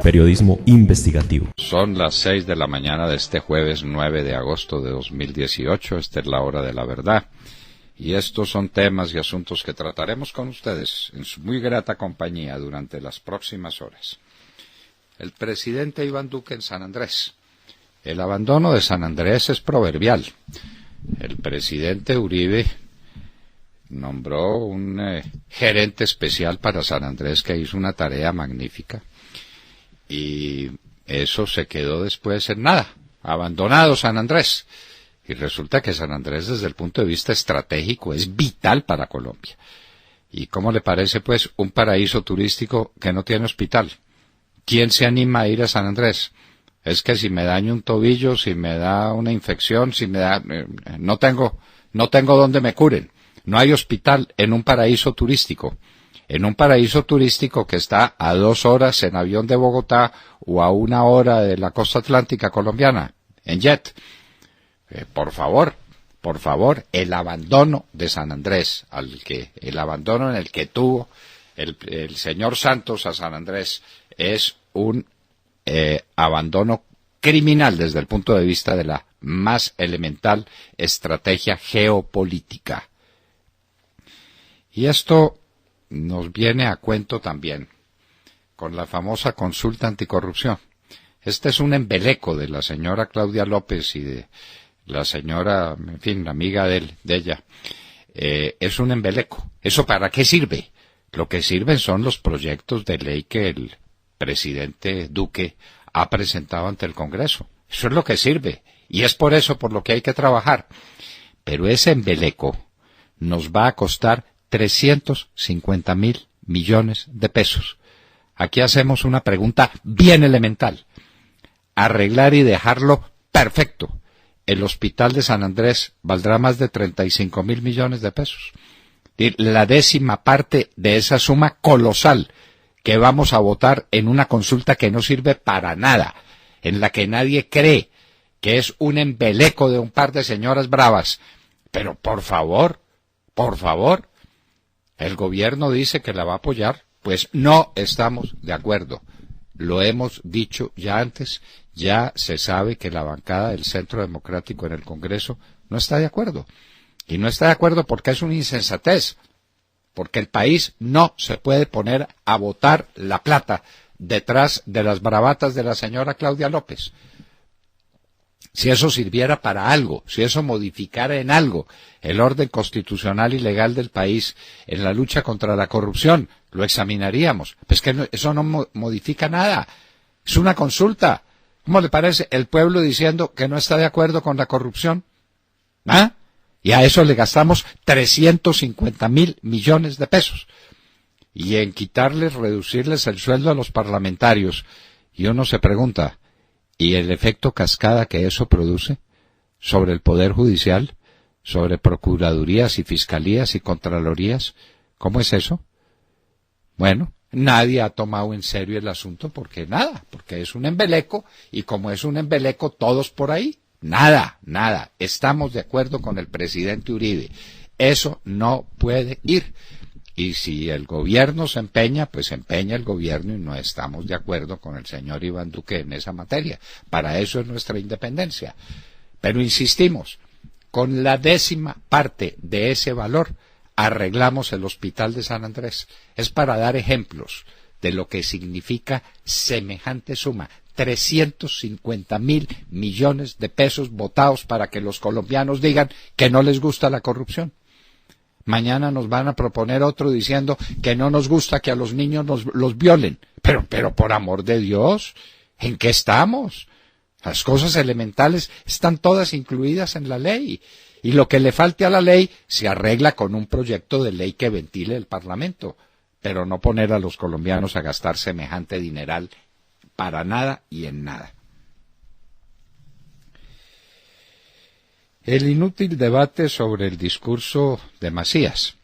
Periodismo investigativo. Son las 6 de la mañana de este jueves 9 de agosto de 2018. Esta es la hora de la verdad. Y estos son temas y asuntos que trataremos con ustedes en su muy grata compañía durante las próximas horas. El presidente Iván Duque en San Andrés. El abandono de San Andrés es proverbial. El presidente Uribe nombró un gerente especial para San Andrés que hizo una tarea magnífica. Y eso se quedó después en nada. Abandonado San Andrés. Y resulta que San Andrés, desde el punto de vista estratégico, es vital para Colombia. ¿Y cómo le parece, pues, un paraíso turístico que no tiene hospital? ¿Quién se anima a ir a San Andrés? Es que si me daño un tobillo, si me da una infección, si me da... no tengo donde me curen. No hay hospital en un paraíso turístico. En un paraíso turístico que está a 2 horas en avión de Bogotá o a 1 hora de la costa atlántica colombiana, en jet. Por favor, el abandono de San Andrés, el abandono en el que tuvo el señor Santos a San Andrés, es un abandono criminal desde el punto de vista de la más elemental estrategia geopolítica. Y esto nos viene a cuento también con la famosa consulta anticorrupción. Este es un embeleco de la señora Claudia López y de la señora, en fin, amiga de ella. Es un embeleco. ¿Eso para qué sirve? Lo que sirven son los proyectos de ley que el presidente Duque ha presentado ante el Congreso. Eso es lo que sirve. Y es por eso por lo que hay que trabajar. Pero ese embeleco nos va a costar 350.000 millones de pesos. Aquí hacemos una pregunta bien elemental. Arreglar y dejarlo perfecto. El hospital de San Andrés valdrá más de 35.000 millones de pesos. La 10ª parte de esa suma colosal que vamos a votar en una consulta que no sirve para nada, en la que nadie cree, que es un embeleco de un par de señoras bravas. Pero por favor, el gobierno dice que la va a apoyar, pues no estamos de acuerdo. Lo hemos dicho ya antes, ya se sabe que la bancada del Centro Democrático en el Congreso no está de acuerdo. Y no está de acuerdo porque es una insensatez, porque el país no se puede poner a botar la plata detrás de las bravatas de la señora Claudia López. Si eso sirviera para algo, si eso modificara en algo el orden constitucional y legal del país en la lucha contra la corrupción, lo examinaríamos. Pues que eso no modifica nada. Es una consulta. ¿Cómo le parece el pueblo diciendo que no está de acuerdo con la corrupción? ¿Ah? Y a eso le gastamos 350.000 millones de pesos. Y en quitarles, reducirles el sueldo a los parlamentarios. Y uno se pregunta, ¿y el efecto cascada que eso produce sobre el Poder Judicial, sobre procuradurías y fiscalías y contralorías? ¿Cómo es eso? Bueno, nadie ha tomado en serio el asunto porque es un embeleco, y como es un embeleco, todos por ahí. Nada. Estamos de acuerdo con el presidente Uribe. Eso no puede ir. Y si el gobierno se empeña, pues se empeña el gobierno, y no estamos de acuerdo con el señor Iván Duque en esa materia. Para eso es nuestra independencia. Pero insistimos, con la 10ª parte de ese valor arreglamos el hospital de San Andrés. Es para dar ejemplos de lo que significa semejante suma. 350.000 millones de pesos votados para que los colombianos digan que no les gusta la corrupción. Mañana nos van a proponer otro diciendo que no nos gusta que a los niños los violen. Pero por amor de Dios, ¿en qué estamos? Las cosas elementales están todas incluidas en la ley. Y lo que le falte a la ley se arregla con un proyecto de ley que ventile el Parlamento. Pero no poner a los colombianos a gastar semejante dineral para nada y en nada. El inútil debate sobre el discurso de Macías.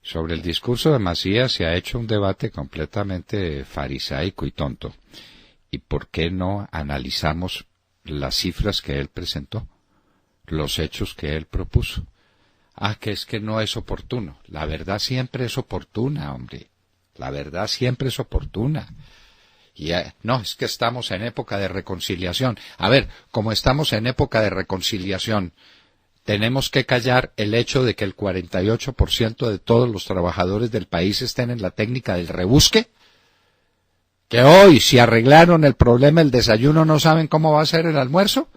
Sobre el discurso de Macías se ha hecho un debate completamente farisaico y tonto. ¿Y por qué no analizamos las cifras que él presentó? Los hechos que él propuso. Que es que no es oportuno. La verdad siempre es oportuna, hombre. La verdad siempre es oportuna. Y no, es que estamos en época de reconciliación. A ver, como estamos en época de reconciliación, tenemos que callar el hecho de que el 48% de todos los trabajadores del país estén en la técnica del rebusque. Que hoy, si arreglaron el problema del desayuno, no saben cómo va a ser el almuerzo.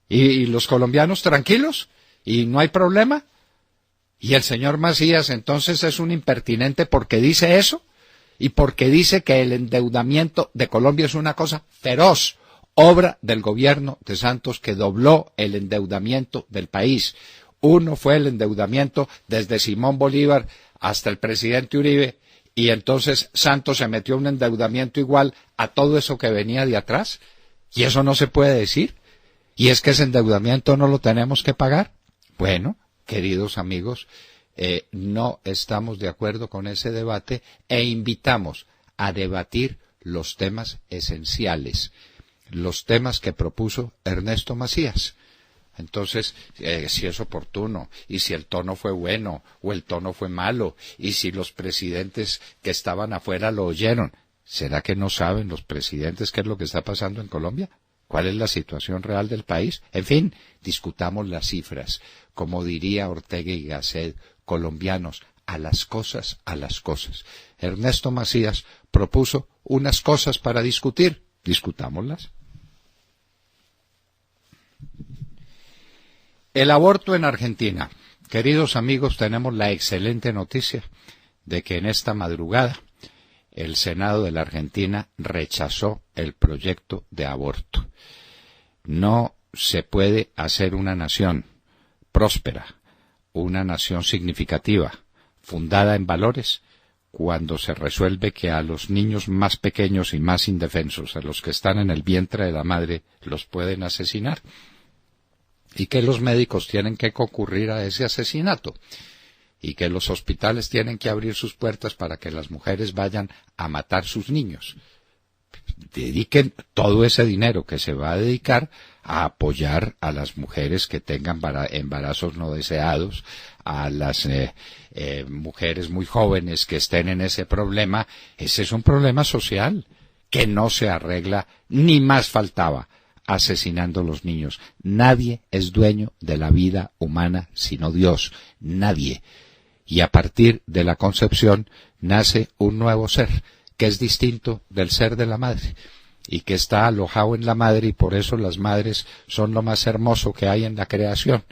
Y los colombianos tranquilos, y no hay problema. Y el señor Macías entonces es un impertinente porque dice eso, y porque dice que el endeudamiento de Colombia es una cosa feroz, obra del gobierno de Santos que dobló el endeudamiento del país. Uno fue el endeudamiento desde Simón Bolívar hasta el presidente Uribe, y entonces Santos se metió un endeudamiento igual a todo eso que venía de atrás, y eso no se puede decir, y es que ese endeudamiento no lo tenemos que pagar. Bueno, queridos amigos, no estamos de acuerdo con ese debate e invitamos a debatir los temas esenciales, los temas que propuso Ernesto Macías. Entonces, si es oportuno, y si el tono fue bueno o el tono fue malo, y si los presidentes que estaban afuera lo oyeron, ¿será que no saben los presidentes qué es lo que está pasando en Colombia? ¿Cuál es la situación real del país? En fin, discutamos las cifras. Como diría Ortega y Gasset, colombianos, a las cosas, a las cosas. Ernesto Macías propuso unas cosas para discutir. Discutámoslas. El aborto en Argentina. Queridos amigos, tenemos la excelente noticia de que en esta madrugada el Senado de la Argentina rechazó el proyecto de aborto. No se puede hacer una nación próspera, una nación significativa, fundada en valores, cuando se resuelve que a los niños más pequeños y más indefensos, a los que están en el vientre de la madre, los pueden asesinar, y que los médicos tienen que concurrir a ese asesinato, y que los hospitales tienen que abrir sus puertas para que las mujeres vayan a matar sus niños. Dediquen todo ese dinero que se va a dedicar a apoyar a las mujeres que tengan embarazos no deseados, a las mujeres muy jóvenes que estén en ese problema. Ese es un problema social que no se arregla, ni más faltaba, asesinando a los niños. Nadie es dueño de la vida humana sino Dios, nadie. Y a partir de la concepción nace un nuevo ser, que es distinto del ser de la madre, y que está alojado en la madre, y por eso las madres son lo más hermoso que hay en la creación,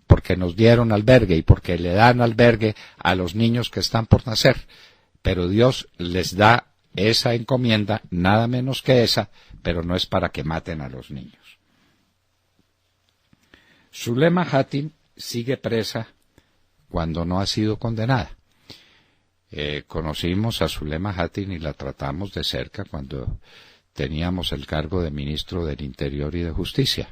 porque nos dieron albergue y porque le dan albergue a los niños que están por nacer. Pero Dios les da esa encomienda, nada menos que esa, pero no es para que maten a los niños. Zulema Hatim sigue presa cuando no ha sido condenada. Conocimos a Zulema Hatim y la tratamos de cerca cuando teníamos el cargo de ministro del Interior y de Justicia.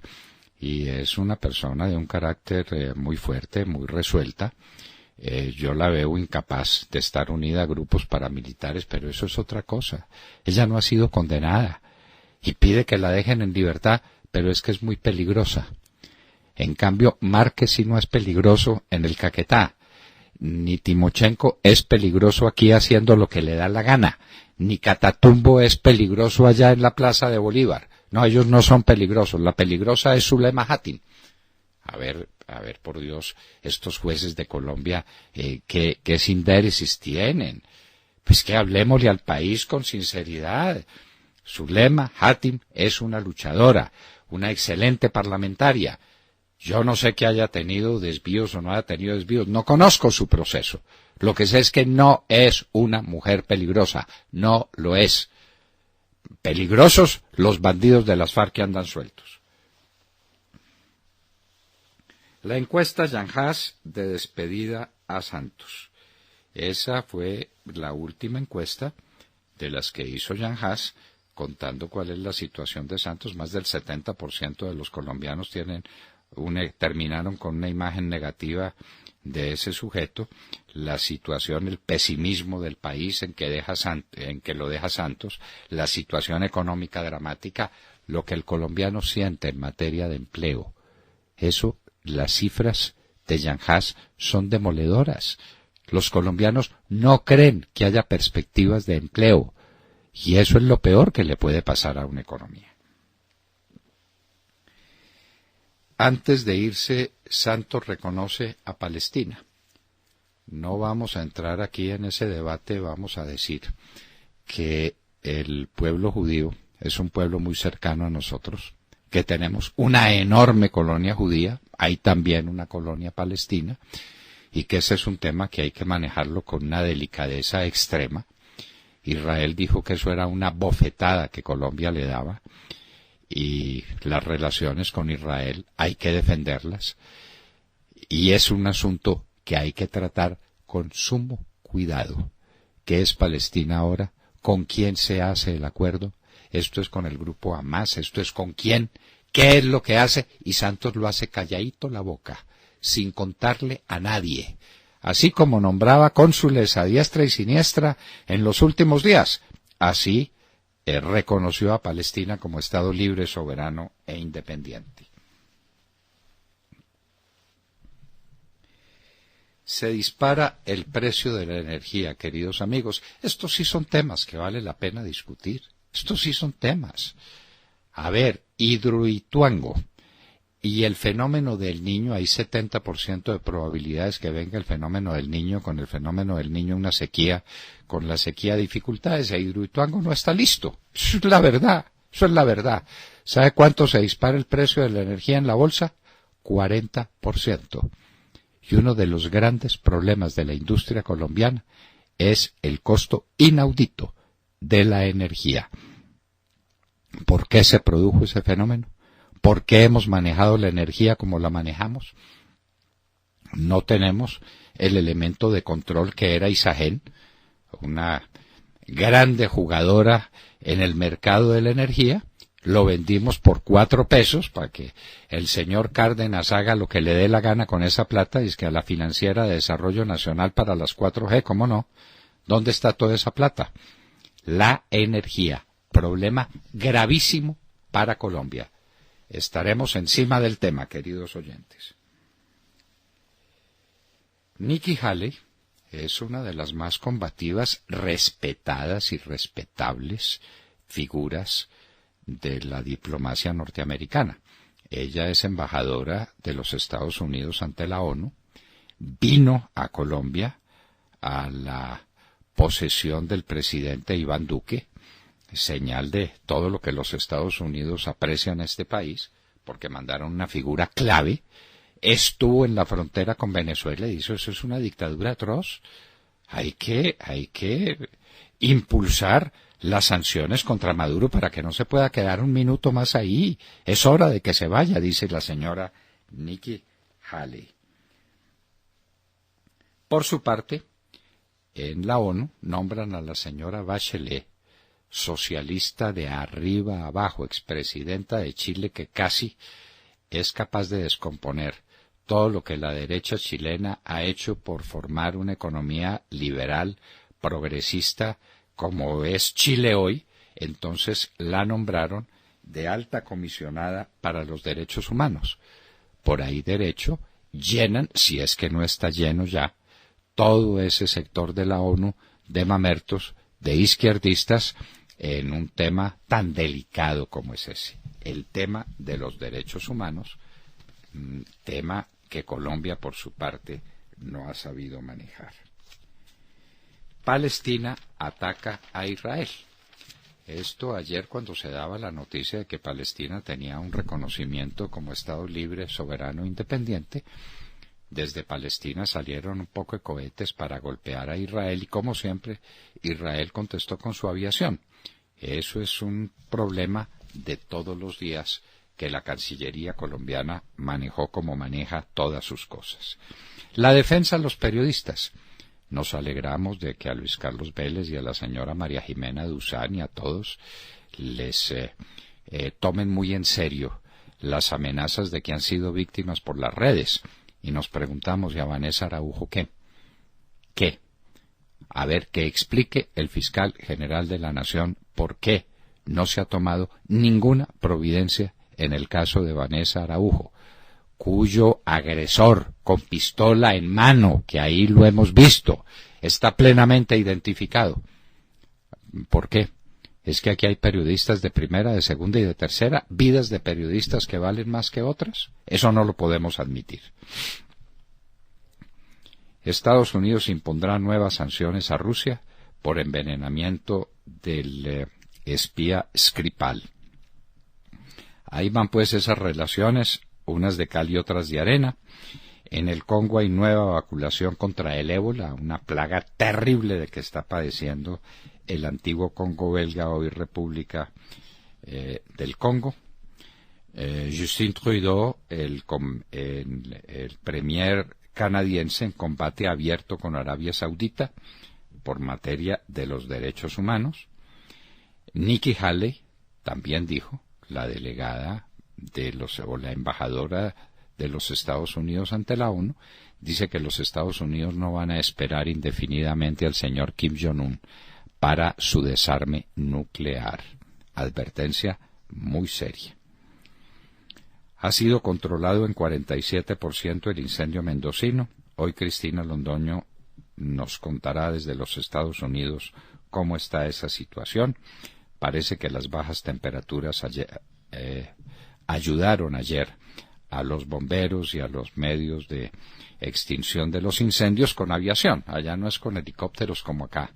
Y es una persona de un carácter muy fuerte, muy resuelta. Yo la veo incapaz de estar unida a grupos paramilitares, pero eso es otra cosa. Ella no ha sido condenada y pide que la dejen en libertad, pero es que es muy peligrosa. En cambio, Márquez sí no es peligroso en el Caquetá, ni Timochenko es peligroso aquí haciendo lo que le da la gana, ni Catatumbo es peligroso allá en la Plaza de Bolívar. No, ellos no son peligrosos, la peligrosa es Zulema Hatim. A ver, por Dios, estos jueces de Colombia, ¿qué sindéresis tienen? Pues que hablemosle al país con sinceridad. Zulema Hatim es una luchadora, una excelente parlamentaria. Yo no sé que haya tenido desvíos o no haya tenido desvíos, no conozco su proceso. Lo que sé es que no es una mujer peligrosa, no lo es. Peligrosos los bandidos de las FARC que andan sueltos. La encuesta Yanjas de despedida a Santos. Esa fue la última encuesta de las que hizo Yanjas, contando cuál es la situación de Santos. Más del 70% de los colombianos terminaron con una imagen negativa de ese sujeto. La situación, el pesimismo del país en que lo deja Santos, la situación económica dramática, lo que el colombiano siente en materia de empleo. Eso, las cifras de Yanjas son demoledoras. Los colombianos no creen que haya perspectivas de empleo. Y eso es lo peor que le puede pasar a una economía. Antes de irse, Santos reconoce a Palestina. No vamos a entrar aquí en ese debate, vamos a decir que el pueblo judío es un pueblo muy cercano a nosotros, que tenemos una enorme colonia judía, hay también una colonia palestina, y que ese es un tema que hay que manejarlo con una delicadeza extrema. Israel dijo que eso era una bofetada que Colombia le daba, y las relaciones con Israel hay que defenderlas, y es un asunto que hay que tratar con sumo cuidado. ¿Qué es Palestina ahora? ¿Con quién se hace el acuerdo? Esto es con el grupo Hamas, esto es con quién, qué es lo que hace, y Santos lo hace calladito la boca, sin contarle a nadie, así como nombraba cónsules a diestra y siniestra en los últimos días, así reconoció a Palestina como Estado libre, soberano e independiente. Se dispara el precio de la energía, queridos amigos. Estos sí son temas que vale la pena discutir. Estos sí son temas. A ver, Hidroituango y el fenómeno del Niño, hay 70% de probabilidades que venga el fenómeno del Niño, con el fenómeno del Niño una sequía, con la sequía dificultades, e Hidroituango no está listo. Eso es la verdad, eso es la verdad. ¿Sabe cuánto se dispara el precio de la energía en la bolsa? 40%. Y uno de los grandes problemas de la industria colombiana es el costo inaudito de la energía. ¿Por qué se produjo ese fenómeno? ¿Por qué hemos manejado la energía como la manejamos? No tenemos el elemento de control que era Isagen, una grande jugadora en el mercado de la energía. Lo vendimos por 4 pesos para que el señor Cárdenas haga lo que le dé la gana con esa plata, y es que a la Financiera de Desarrollo Nacional para las 4G, ¿cómo no? ¿Dónde está toda esa plata? La energía, problema gravísimo para Colombia. Estaremos encima del tema, queridos oyentes. Nikki Haley es una de las más combativas, respetadas y respetables figuras de la diplomacia norteamericana. Ella es embajadora de los Estados Unidos ante la ONU, vino a Colombia a la posesión del presidente Iván Duque, señal de todo lo que los Estados Unidos aprecian a este país, porque mandaron una figura clave. Estuvo en la frontera con Venezuela y dijo: eso es una dictadura atroz, hay que impulsar las sanciones contra Maduro para que no se pueda quedar un minuto más ahí. Es hora de que se vaya, dice la señora Nikki Haley. Por su parte, en la ONU nombran a la señora Bachelet, socialista de arriba a abajo, expresidenta de Chile, que casi es capaz de descomponer todo lo que la derecha chilena ha hecho por formar una economía liberal, progresista, como es Chile hoy. Entonces la nombraron de alta comisionada para los derechos humanos. Por ahí derecho llenan, si es que no está lleno ya, todo ese sector de la ONU de mamertos, de izquierdistas, en un tema tan delicado como es ese, el tema de los derechos humanos, tema que Colombia por su parte no ha sabido manejar. Palestina ataca a Israel. Esto ayer, cuando se daba la noticia de que Palestina tenía un reconocimiento como Estado libre, soberano, independiente, desde Palestina salieron un poco de cohetes para golpear a Israel y, como siempre, Israel contestó con su aviación. Eso es un problema de todos los días que la Cancillería colombiana manejó como maneja todas sus cosas. La defensa de los periodistas. Nos alegramos de que a Luis Carlos Vélez y a la señora María Jimena Duzán y a todos les tomen muy en serio las amenazas de que han sido víctimas por las redes. Y nos preguntamos, ¿y a Vanessa Araujo qué? ¿Qué? A ver, que explique el fiscal general de la Nación por qué no se ha tomado ninguna providencia en el caso de Vanessa Araujo, cuyo agresor con pistola en mano, que ahí lo hemos visto, está plenamente identificado. ¿Por qué? ¿Es que aquí hay periodistas de primera, de segunda y de tercera, vidas de periodistas que valen más que otras? Eso no lo podemos admitir. Estados Unidos impondrá nuevas sanciones a Rusia por envenenamiento del espía Skripal. Ahí van pues esas relaciones, unas de cal y otras de arena. En el Congo hay nueva vacunación contra el ébola, una plaga terrible de que está padeciendo el antiguo Congo belga, hoy República del Congo. Justin Trudeau, el premier canadiense, en combate abierto con Arabia Saudita por materia de los derechos humanos. Nikki Haley también dijo, la delegada o la embajadora de los Estados Unidos ante la ONU, dice que los Estados Unidos no van a esperar indefinidamente al señor Kim Jong-un para su desarme nuclear. Advertencia muy seria. Ha sido controlado en 47% el incendio mendocino. Hoy Cristina Londoño nos contará desde los Estados Unidos cómo está esa situación. Parece que las bajas temperaturas ayudaron ayer a los bomberos y a los medios de extinción de los incendios con aviación. Allá no es con helicópteros como acá,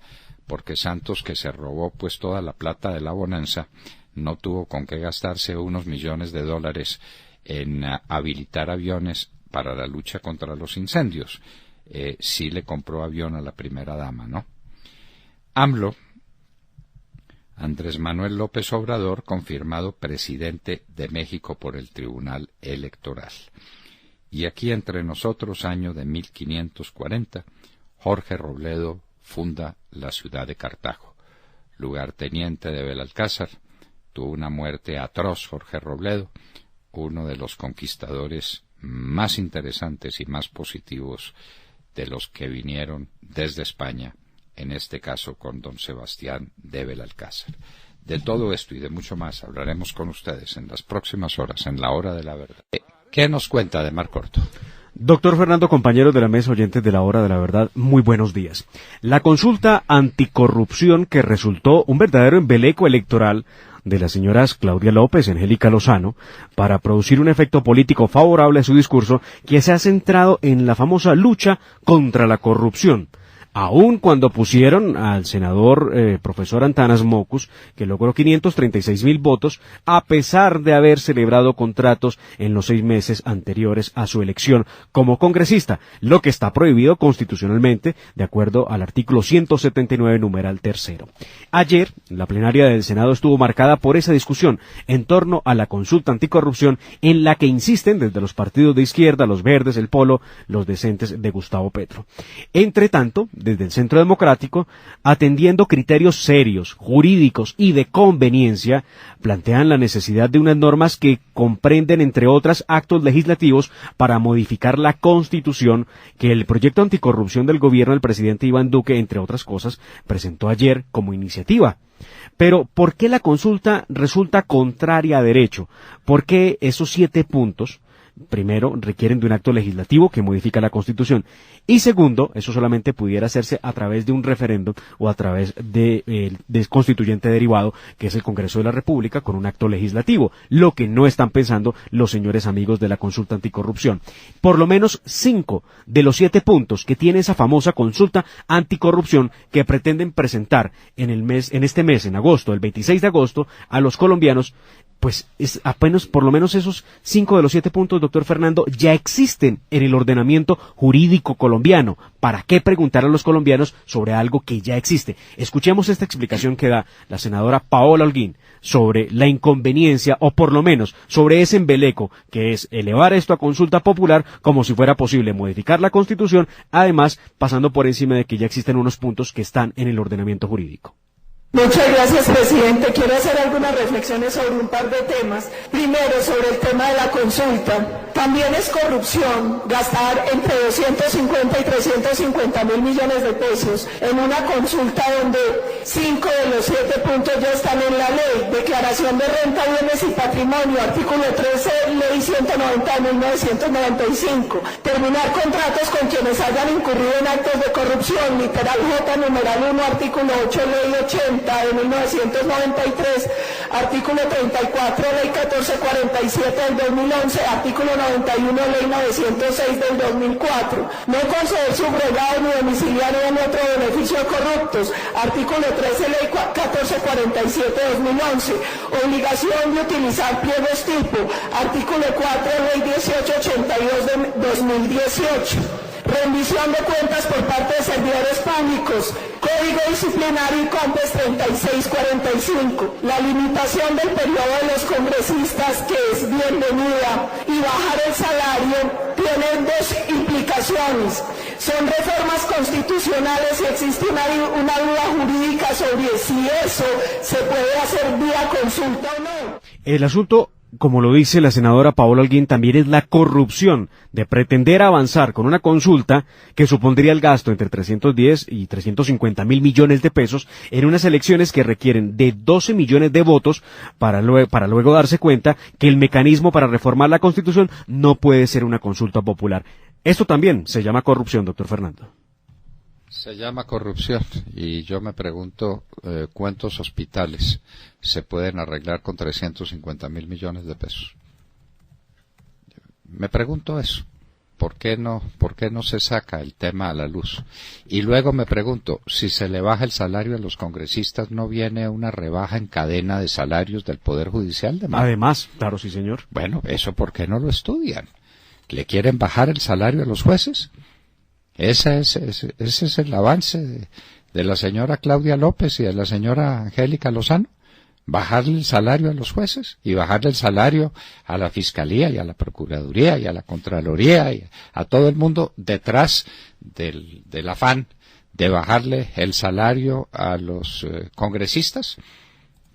porque Santos, que se robó pues toda la plata de la bonanza, no tuvo con qué gastarse unos millones de dólares en habilitar aviones para la lucha contra los incendios. Sí le compró avión a la primera dama, ¿no? AMLO, Andrés Manuel López Obrador, confirmado presidente de México por el Tribunal Electoral. Y aquí entre nosotros, año de 1540, Jorge Robledo funda la ciudad de Cartago. Lugarteniente de Belalcázar, tuvo una muerte atroz Jorge Robledo, uno de los conquistadores más interesantes y más positivos de los que vinieron desde España, en este caso con don Sebastián de Belalcázar. De todo esto y de mucho más hablaremos con ustedes en las próximas horas, en la hora de la verdad. ¿Qué nos cuenta de Mar Corto? Doctor Fernando, compañeros de la mesa, oyentes de la hora de la verdad, muy buenos días. La consulta anticorrupción que resultó un verdadero embeleco electoral de las señoras Claudia López y Angélica Lozano para producir un efecto político favorable a su discurso que se ha centrado en la famosa lucha contra la corrupción. Aun cuando pusieron al senador profesor Antanas Mocus, que logró 536,000 votos, a pesar de haber celebrado contratos en los 6 meses anteriores a su elección como congresista, lo que está prohibido constitucionalmente, de acuerdo al artículo 179, numeral 3. Ayer, la plenaria del Senado estuvo marcada por esa discusión en torno a la consulta anticorrupción, en la que insisten desde los partidos de izquierda, los verdes, el Polo, los decentes de Gustavo Petro. Entre tanto, desde el Centro Democrático, atendiendo criterios serios, jurídicos y de conveniencia, plantean la necesidad de unas normas que comprenden, entre otras, actos legislativos para modificar la Constitución que el proyecto anticorrupción del gobierno del presidente Iván Duque, entre otras cosas, presentó ayer como iniciativa. Pero, ¿por qué la consulta resulta contraria a derecho? ¿Por qué esos 7 puntos? Primero, requieren de un acto legislativo que modifica la Constitución. Y segundo, eso solamente pudiera hacerse a través de un referéndum o a través de constituyente derivado, que es el Congreso de la República, con un acto legislativo, lo que no están pensando los señores amigos de la consulta anticorrupción. Por lo menos 5 de los 7 puntos que tiene esa famosa consulta anticorrupción que pretenden presentar en este mes, en agosto, el 26 de agosto, a los colombianos, pues es apenas por lo menos esos 5 de los 7 puntos, doctor Fernando, ya existen en el ordenamiento jurídico colombiano. ¿Para qué preguntar a los colombianos sobre algo que ya existe? Escuchemos esta explicación que da la senadora Paola Holguín sobre la inconveniencia, o por lo menos sobre ese embeleco, que es elevar esto a consulta popular como si fuera posible modificar la Constitución, además pasando por encima de que ya existen unos puntos que están en el ordenamiento jurídico. Muchas gracias, presidente. Quiero hacer algunas reflexiones sobre un par de temas. Primero, sobre el tema de la consulta. También es corrupción gastar entre 250 y 350,000 millones de pesos en una consulta donde 5 de los 7 puntos ya están en la ley. Declaración de renta, bienes y patrimonio, artículo 13, ley 190 de 1995. Terminar contratos con quienes hayan incurrido en actos de corrupción, literal J, numeral 1, artículo 8, ley 80. de 1993, artículo 34, ley 1447 del 2011, artículo 91, ley 906 del 2004. No conceder subrogado ni domiciliario ni otro beneficio a corruptos, artículo 13, ley 1447 de 2011. Obligación de utilizar pliegos tipo, artículo 4, ley 1882 de 2018. Rendición de cuentas por parte de servidores públicos, Código Disciplinario y COMPES 3645. La limitación del periodo de los congresistas, que es bienvenida, y bajar el salario tienen dos implicaciones. Son reformas constitucionales y existe una duda jurídica sobre si eso se puede hacer vía consulta o no. El asunto, como lo dice la senadora Paola Holguín, también es la corrupción de pretender avanzar con una consulta que supondría el gasto entre 310 y 350 mil millones de pesos en unas elecciones que requieren de 12 millones de votos para luego darse cuenta que el mecanismo para reformar la Constitución no puede ser una consulta popular. Esto también se llama corrupción, doctor Fernando. Se llama corrupción y yo me pregunto cuántos hospitales se pueden arreglar con 350.000 millones de pesos. Me pregunto eso. ¿Por qué no se saca el tema a la luz? Y luego me pregunto, si se le baja el salario a los congresistas, ¿no viene una rebaja en cadena de salarios del Poder Judicial? Además, claro, sí, señor. Bueno, ¿eso por qué no lo estudian? ¿Le quieren bajar el salario a los jueces? Ese es el avance de la señora Claudia López y de la señora Angélica Lozano. Bajarle el salario a los jueces y bajarle el salario a la Fiscalía y a la Procuraduría y a la Contraloría y a todo el mundo detrás del afán de bajarle el salario a los congresistas,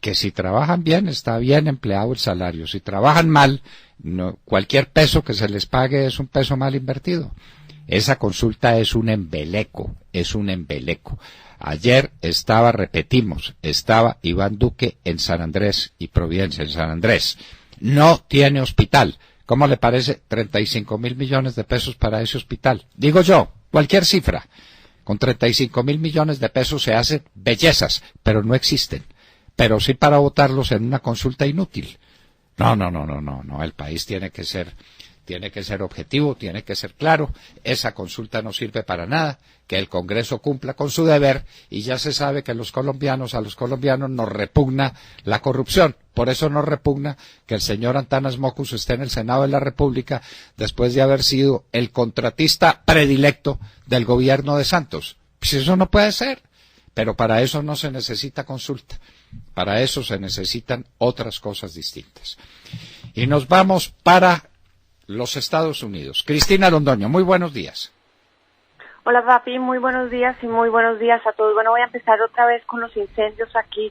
que si trabajan bien está bien empleado el salario, si trabajan mal, no, cualquier peso que se les pague es un peso mal invertido. Esa consulta es un embeleco, Ayer estaba Iván Duque en San Andrés y Providencia, en San Andrés. No tiene hospital. ¿Cómo le parece 35.000 millones de pesos para ese hospital? Digo yo, cualquier cifra. Con 35.000 millones de pesos se hacen bellezas, pero no existen. Pero sí para votarlos en una consulta inútil. No. El país tiene que ser objetivo, tiene que ser claro. Esa consulta no sirve para nada. Que el Congreso cumpla con su deber, y ya se sabe que a los colombianos nos repugna la corrupción. Por eso nos repugna que el señor Antanas Mocus esté en el Senado de la República después de haber sido el contratista predilecto del gobierno de Santos. Pues eso no puede ser. Pero para eso no se necesita consulta. Para eso se necesitan otras cosas distintas. Y nos vamos para los Estados Unidos. Cristina Londoño, muy buenos días. Hola papi, muy buenos días y muy buenos días a todos. Bueno, voy a empezar otra vez con los incendios aquí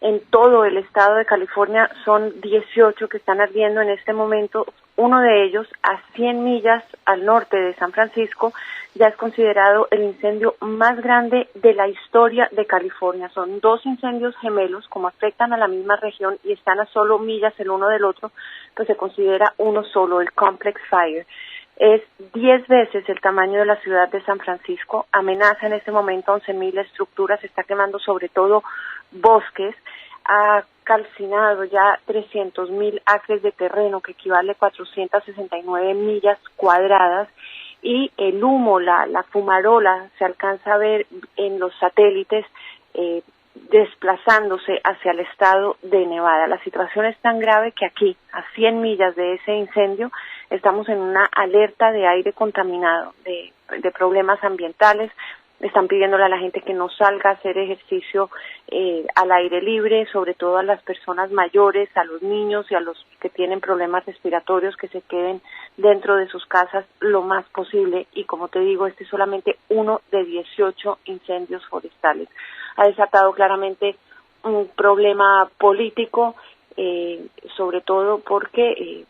en todo el estado de California. Son 18 que están ardiendo en este momento. Uno de ellos, a 100 millas al norte de San Francisco, ya es considerado el incendio más grande de la historia de California. Son dos incendios gemelos, como afectan a la misma región y están a solo millas el uno del otro, pues se considera uno solo, el Complex Fire. Es 10 veces el tamaño de la ciudad de San Francisco, amenaza en este momento 11.000 estructuras, está quemando sobre todo bosques, ha calcinado ya 300.000 acres de terreno, que equivale a 469 millas cuadradas, y el humo, la fumarola, se alcanza a ver en los satélites desplazándose hacia el estado de Nevada. La situación es tan grave que aquí, a 100 millas de ese incendio, estamos en una alerta de aire contaminado, de problemas ambientales. Están pidiéndole a la gente que no salga a hacer ejercicio al aire libre, sobre todo a las personas mayores, a los niños y a los que tienen problemas respiratorios, que se queden dentro de sus casas lo más posible. Y como te digo, este es solamente uno de 18 incendios forestales. Ha desatado claramente un problema político, sobre todo porque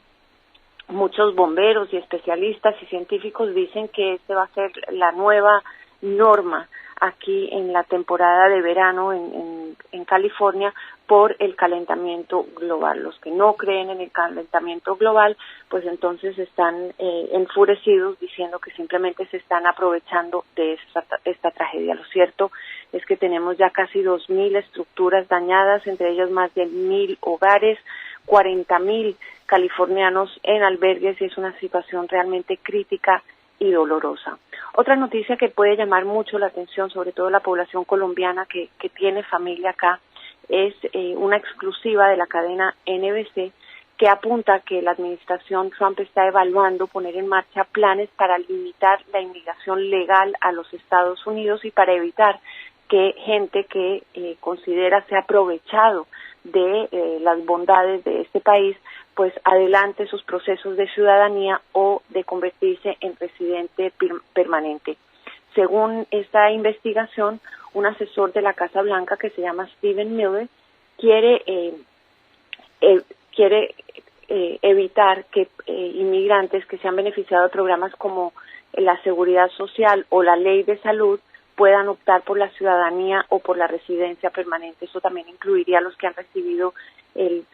muchos bomberos y especialistas y científicos dicen que este va a ser la nueva norma aquí en la temporada de verano en en California por el calentamiento global. Los que no creen en el calentamiento global, pues entonces están enfurecidos diciendo que simplemente se están aprovechando de esta tragedia. Lo cierto es que tenemos ya casi 2.000 estructuras dañadas, entre ellas más de 1.000 hogares, 40.000 californianos en albergues, y es una situación realmente crítica y dolorosa. Otra noticia que puede llamar mucho la atención, sobre todo la población colombiana que tiene familia acá, es una exclusiva de la cadena NBC que apunta que la administración Trump está evaluando poner en marcha planes para limitar la inmigración legal a los Estados Unidos y para evitar que gente que considera se ha aprovechado de las bondades de este país, pues adelante sus procesos de ciudadanía o de convertirse en residente permanente. Según esta investigación, un asesor de la Casa Blanca que se llama Stephen Miller quiere evitar que inmigrantes que se han beneficiado de programas como la seguridad social o la ley de salud puedan optar por la ciudadanía o por la residencia permanente. Eso también incluiría a los que han recibido el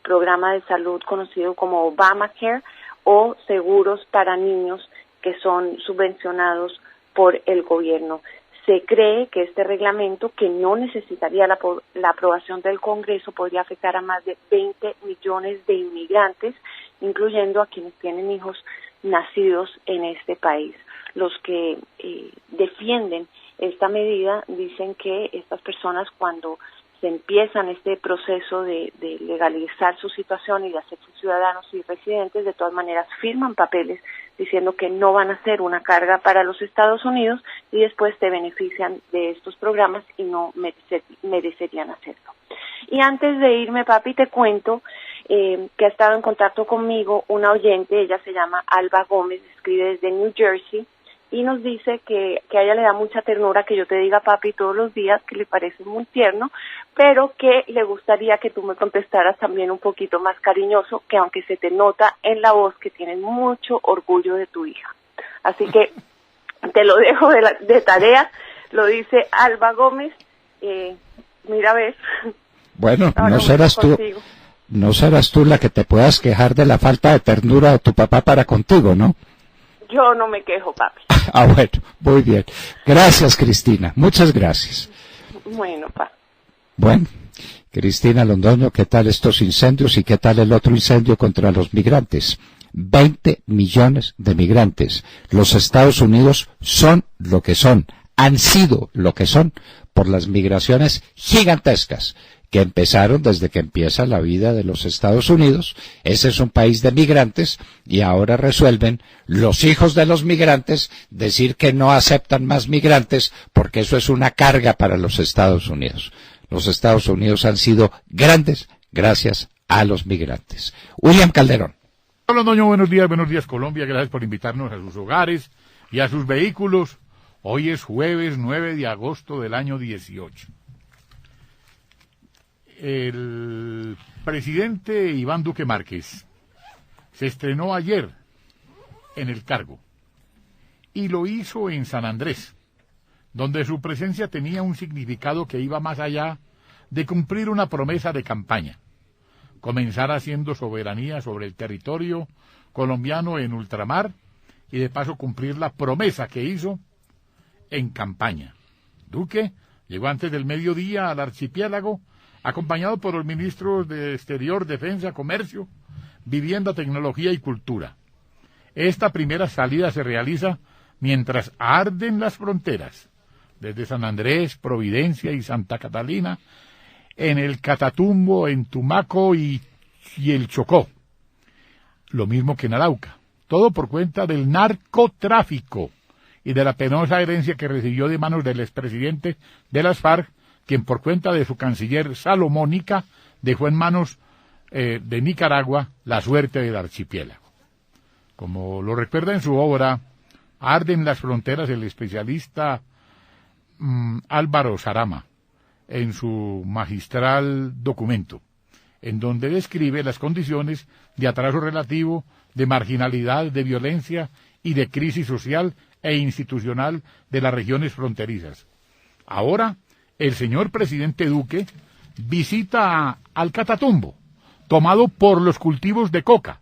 programa de salud conocido como Obamacare o seguros para niños que son subvencionados por el gobierno. Se cree que este reglamento, que no necesitaría la aprobación del Congreso, podría afectar a más de 20 millones de inmigrantes, incluyendo a quienes tienen hijos nacidos en este país. Los que defienden esta medida dicen que estas personas, cuando se empiezan este proceso de legalizar su situación y de hacerse ciudadanos y residentes, de todas maneras firman papeles diciendo que no van a ser una carga para los Estados Unidos y después se benefician de estos programas y no merecerían hacerlo. Y antes de irme, papi, te cuento que ha estado en contacto conmigo una oyente. Ella se llama Alba Gómez, escribe desde New Jersey, y nos dice que a ella le da mucha ternura que yo te diga papi todos los días, que le parece muy tierno, pero que le gustaría que tú me contestaras también un poquito más cariñoso, que aunque se te nota en la voz que tienes mucho orgullo de tu hija. Así que te lo dejo de tarea, lo dice Alba Gómez. Mira, ves. Bueno, no serás tú la que te puedas quejar de la falta de ternura de tu papá para contigo, ¿no? Yo no me quejo, papi. Bueno, muy bien. Gracias, Cristina. Muchas gracias. Bueno, papi. Bueno, Cristina Londoño, ¿qué tal estos incendios y qué tal el otro incendio contra los migrantes? 20 millones de migrantes. Los Estados Unidos son lo que son, han sido lo que son por las migraciones gigantescas que empezaron desde que empieza la vida de los Estados Unidos. Ese es un país de migrantes y ahora resuelven los hijos de los migrantes decir que no aceptan más migrantes porque eso es una carga para los Estados Unidos. Los Estados Unidos han sido grandes gracias a los migrantes. William Calderón. Hola, Doño, buenos días Colombia, gracias por invitarnos a sus hogares y a sus vehículos. Hoy es jueves 9 de agosto del año 18. El presidente Iván Duque Márquez se estrenó ayer en el cargo y lo hizo en San Andrés, donde su presencia tenía un significado que iba más allá de cumplir una promesa de campaña, comenzar haciendo soberanía sobre el territorio colombiano en ultramar y de paso cumplir la promesa que hizo en campaña. Duque llegó antes del mediodía al archipiélago acompañado por los ministros de Exterior, Defensa, Comercio, Vivienda, Tecnología y Cultura. Esta primera salida se realiza mientras arden las fronteras, desde San Andrés, Providencia y Santa Catalina, en el Catatumbo, en Tumaco y el Chocó, lo mismo que en Arauca, todo por cuenta del narcotráfico y de la penosa herencia que recibió de manos del expresidente de las FARC, quien por cuenta de su canciller salomónica dejó en manos de Nicaragua la suerte del archipiélago. Como lo recuerda en su obra Arden las fronteras el especialista Álvaro Sarama, en su magistral documento, en donde describe las condiciones de atraso relativo, de marginalidad, de violencia y de crisis social e institucional de las regiones fronterizas. Ahora, el señor presidente Duque visita al Catatumbo, tomado por los cultivos de coca,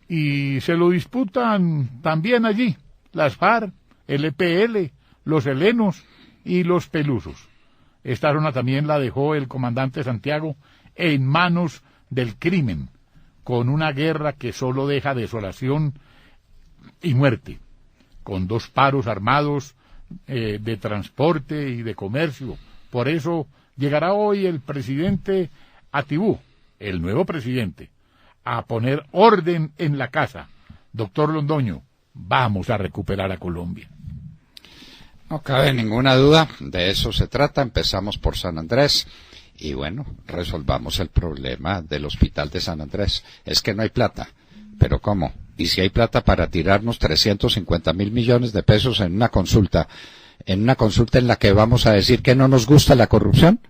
y se lo disputan también allí las FARC, el EPL, los helenos y los pelusos. Esta zona también la dejó el comandante Santiago en manos del crimen, con una guerra que solo deja desolación y muerte, con 2 paros armados de transporte y de comercio. Por eso llegará hoy el presidente Atibú, el nuevo presidente, a poner orden en la casa. Doctor Londoño, vamos a recuperar a Colombia. No cabe ninguna duda, de eso se trata. Empezamos por San Andrés y bueno, resolvamos el problema del hospital de San Andrés. Es que no hay plata, pero ¿cómo? Y si hay plata para tirarnos 350.000 millones de pesos en una consulta en la que vamos a decir que no nos gusta la corrupción,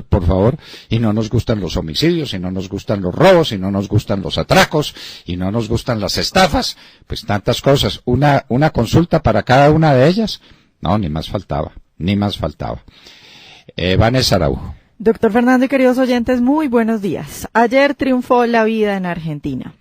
por favor, y no nos gustan los homicidios, y no nos gustan los robos, y no nos gustan los atracos, y no nos gustan las estafas, pues tantas cosas, una consulta para cada una de ellas. No, ni más faltaba. Vanessa Araujo. Doctor Fernando y queridos oyentes, muy buenos días. Ayer triunfó la vida en Argentina.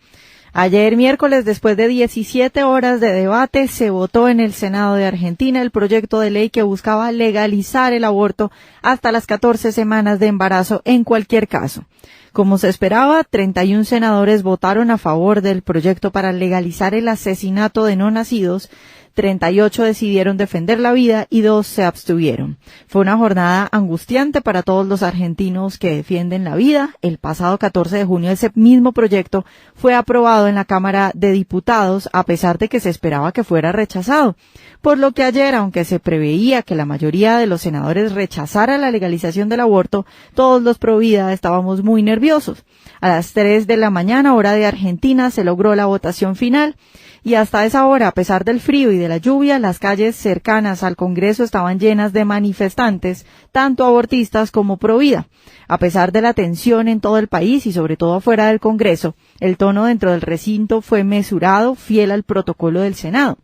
Ayer miércoles, después de 17 horas de debate, se votó en el Senado de Argentina el proyecto de ley que buscaba legalizar el aborto hasta las 14 semanas de embarazo en cualquier caso. Como se esperaba, 31 senadores votaron a favor del proyecto para legalizar el asesinato de no nacidos, 38 decidieron defender la vida y 2 se abstuvieron. Fue una jornada angustiante para todos los argentinos que defienden la vida. El pasado 14 de junio ese mismo proyecto fue aprobado en la Cámara de Diputados, a pesar de que se esperaba que fuera rechazado. Por lo que ayer, aunque se preveía que la mayoría de los senadores rechazara la legalización del aborto, todos los pro vida estábamos muy nerviosos. A las 3 de la mañana, hora de Argentina, se logró la votación final. Y hasta esa hora, a pesar del frío y de la lluvia, las calles cercanas al Congreso estaban llenas de manifestantes, tanto abortistas como pro vida. A pesar de la tensión en todo el país y sobre todo afuera del Congreso, el tono dentro del recinto fue mesurado, fiel al protocolo del Senado.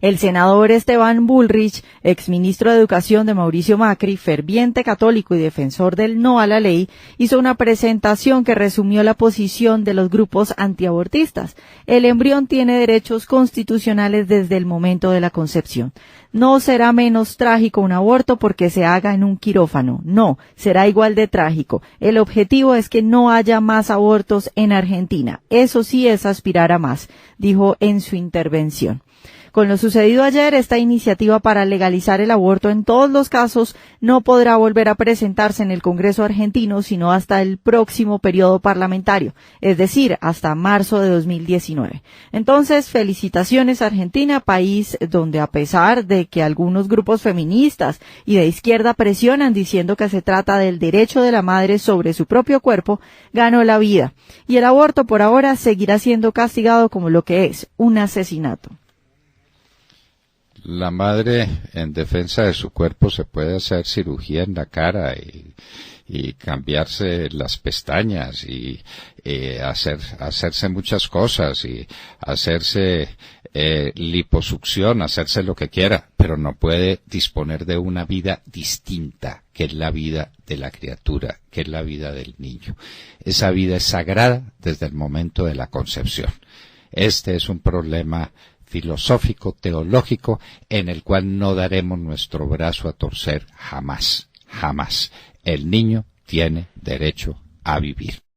El senador Esteban Bullrich, exministro de Educación de Mauricio Macri, ferviente católico y defensor del no a la ley, hizo una presentación que resumió la posición de los grupos antiabortistas. El embrión tiene derechos constitucionales desde el momento de la concepción. No será menos trágico un aborto porque se haga en un quirófano. No, será igual de trágico. El objetivo es que no haya más abortos en Argentina. Eso sí es aspirar a más, dijo en su intervención. Con lo sucedido ayer, esta iniciativa para legalizar el aborto en todos los casos no podrá volver a presentarse en el Congreso argentino sino hasta el próximo periodo parlamentario, es decir, hasta marzo de 2019. Entonces, felicitaciones Argentina, país donde a pesar de que algunos grupos feministas y de izquierda presionan diciendo que se trata del derecho de la madre sobre su propio cuerpo, ganó la vida. Y el aborto por ahora seguirá siendo castigado como lo que es, un asesinato. La madre, en defensa de su cuerpo, se puede hacer cirugía en la cara y cambiarse las pestañas y hacerse muchas cosas y hacerse liposucción, hacerse lo que quiera, pero no puede disponer de una vida distinta, que es la vida de la criatura, que es la vida del niño. Esa vida es sagrada desde el momento de la concepción. Este es un problema filosófico, teológico, en el cual no daremos nuestro brazo a torcer jamás, jamás. El niño tiene derecho a vivir.